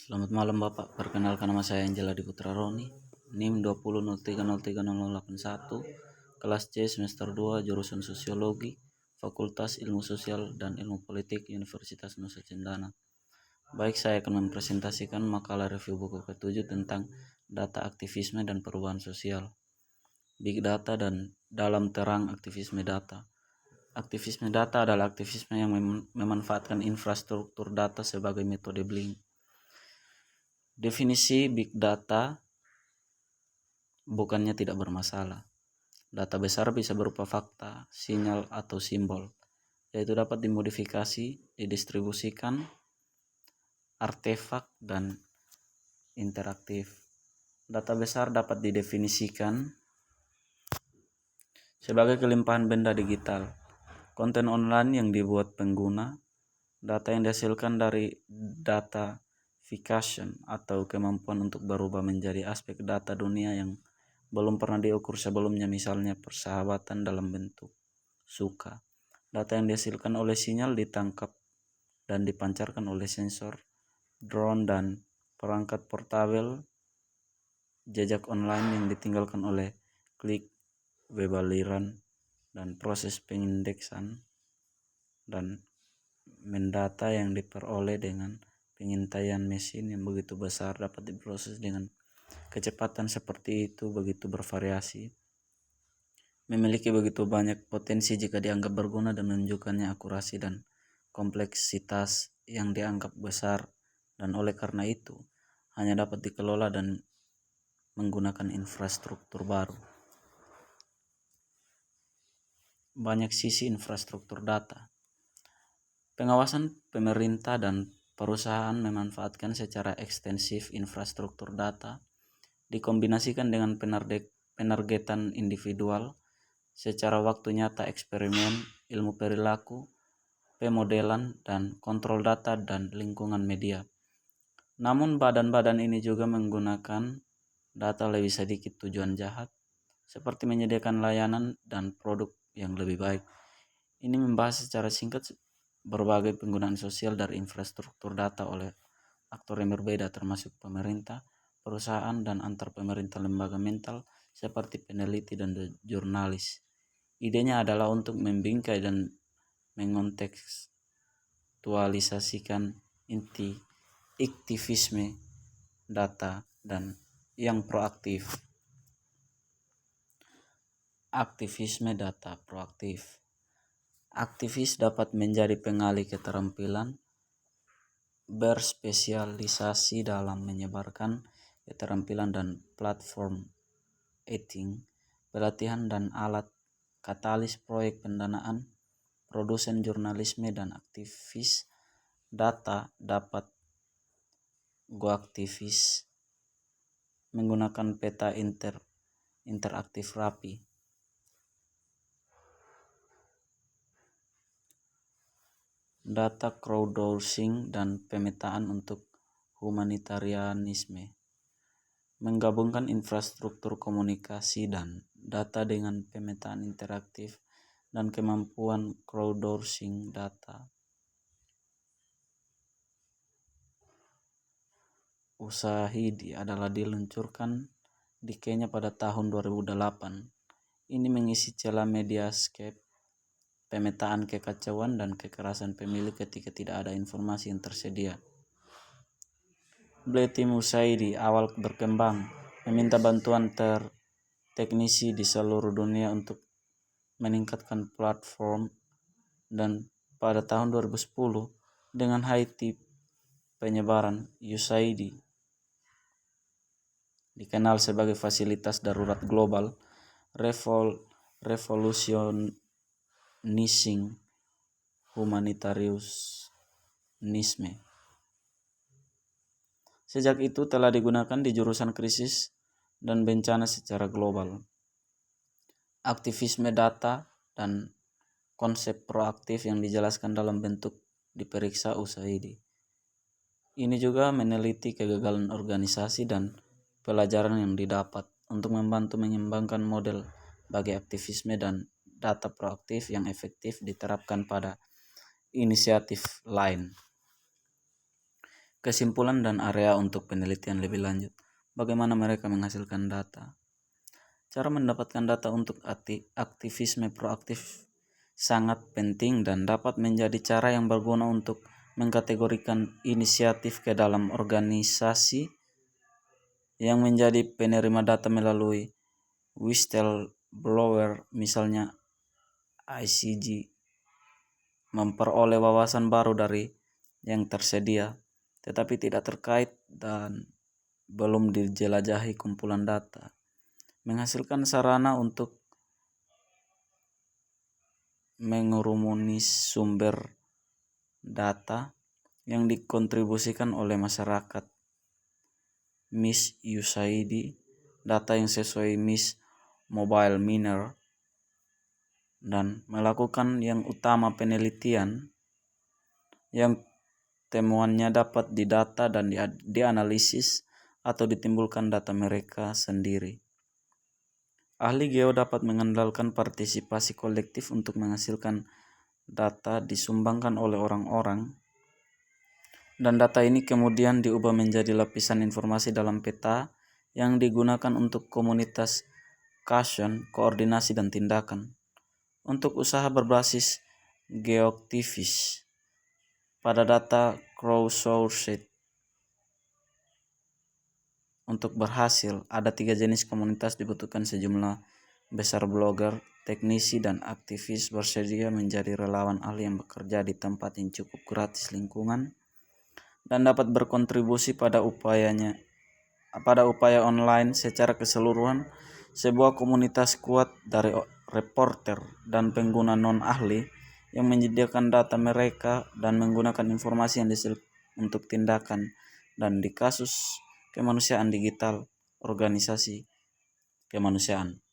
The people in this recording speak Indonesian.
Selamat malam Bapak, perkenalkan nama saya Angela Diputra Roni, NIM 2003030081, kelas C semester 2, jurusan Sosiologi, Fakultas Ilmu Sosial dan Ilmu Politik, Universitas Nusa Cendana. Baik, saya akan mempresentasikan makalah review buku ke-7 tentang data aktivisme dan perubahan sosial, Big Data dan dalam terang aktivisme data. Aktivisme data adalah aktivisme yang memanfaatkan infrastruktur data sebagai metode blink. Definisi Big Data bukannya tidak bermasalah. Data besar bisa berupa fakta, sinyal, atau simbol, yaitu dapat dimodifikasi, didistribusikan, artefak, dan interaktif. Data besar dapat didefinisikan sebagai kelimpahan benda digital, konten online yang dibuat pengguna, data yang dihasilkan dari datafication atau kemampuan untuk berubah menjadi aspek data dunia yang belum pernah diukur sebelumnya, misalnya persahabatan dalam bentuk suka. Data yang dihasilkan oleh sinyal ditangkap dan dipancarkan oleh sensor, drone, dan perangkat portabel, jejak online yang ditinggalkan oleh klik web aliran, dan proses pengindeksan dan mendata yang diperoleh dengan pengintaian mesin yang begitu besar dapat diproses dengan kecepatan seperti itu begitu bervariasi, memiliki begitu banyak potensi jika dianggap berguna dan menunjukkannya akurasi dan kompleksitas yang dianggap besar, dan oleh karena itu hanya dapat dikelola dan menggunakan infrastruktur baru. Banyak sisi infrastruktur data. Pengawasan pemerintah dan perusahaan memanfaatkan secara ekstensif infrastruktur data dikombinasikan dengan penergetan individual secara waktu nyata, eksperimen, ilmu perilaku, pemodelan, dan kontrol data dan lingkungan media. Namun badan-badan ini juga menggunakan data lebih sedikit tujuan jahat, seperti menyediakan layanan dan produk yang lebih baik. Ini membahas secara singkat berbagai penggunaan sosial dari infrastruktur data oleh aktor yang berbeda, termasuk pemerintah, perusahaan, dan antar pemerintah lembaga mental seperti peneliti dan jurnalis. Idenya adalah untuk membingkai dan mengontekstualisasikan inti aktivisme data dan yang proaktif. Aktivisme data proaktif. Aktivis dapat menjadi pengalih keterampilan berspesialisasi dalam menyebarkan keterampilan dan platform editing, pelatihan dan alat katalis proyek pendanaan, produsen jurnalisme, dan aktivis data dapat goaktivis menggunakan peta interaktif rapi. Data crowdsourcing dan pemetaan untuk humanitarianisme. Menggabungkan infrastruktur komunikasi dan data dengan pemetaan interaktif dan kemampuan crowdsourcing data. Usaidi adalah diluncurkan di Kenya pada tahun 2008. Ini mengisi celah mediascape, pemetaan kekacauan dan kekerasan pemilih ketika tidak ada informasi yang tersedia. Tim Usaidi awal berkembang meminta bantuan teknisi di seluruh dunia untuk meningkatkan platform, dan pada tahun 2010 dengan Haiti penyebaran USAID dikenal sebagai fasilitas darurat global revolutionizing humanitarianisme. Sejak itu telah digunakan di jurusan krisis dan bencana secara global. Aktivisme data dan konsep proaktif yang dijelaskan dalam bentuk diperiksa USAID. Ini juga meneliti kegagalan organisasi dan pelajaran yang didapat untuk membantu mengembangkan model bagi aktivisme dan data proaktif yang efektif diterapkan pada inisiatif lain. Kesimpulan dan area untuk penelitian lebih lanjut. Bagaimana mereka menghasilkan data? Cara mendapatkan data untuk aktivisme proaktif sangat penting dan dapat menjadi cara yang berguna untuk mengkategorikan inisiatif ke dalam organisasi yang menjadi penerima data melalui whistleblower, misalnya ICG, memperoleh wawasan baru dari yang tersedia, tetapi tidak terkait dan belum dijelajahi kumpulan data. Menghasilkan sarana untuk mengerumuni sumber data yang dikontribusikan oleh masyarakat. Miss USAID, data yang sesuai Miss Mobile Miner, dan melakukan yang utama penelitian yang temuannya dapat didata dan dianalisis atau ditimbulkan data mereka sendiri. Ahli geo dapat mengandalkan partisipasi kolektif untuk menghasilkan data disumbangkan oleh orang-orang, dan data ini kemudian diubah menjadi lapisan informasi dalam peta yang digunakan untuk komunitas koordinasi dan tindakan. Untuk usaha berbasis geoaktivis pada data crowdsourced, untuk berhasil, ada 3 jenis komunitas dibutuhkan sejumlah besar blogger, teknisi, dan aktivis bersedia menjadi relawan ahli yang bekerja di tempat yang cukup gratis lingkungan dan dapat berkontribusi pada upaya online secara keseluruhan. Sebuah komunitas kuat dari reporter dan pengguna non-ahli yang menyediakan data mereka dan menggunakan informasi yang dihasil untuk tindakan, dan di kasus kemanusiaan digital, organisasi kemanusiaan.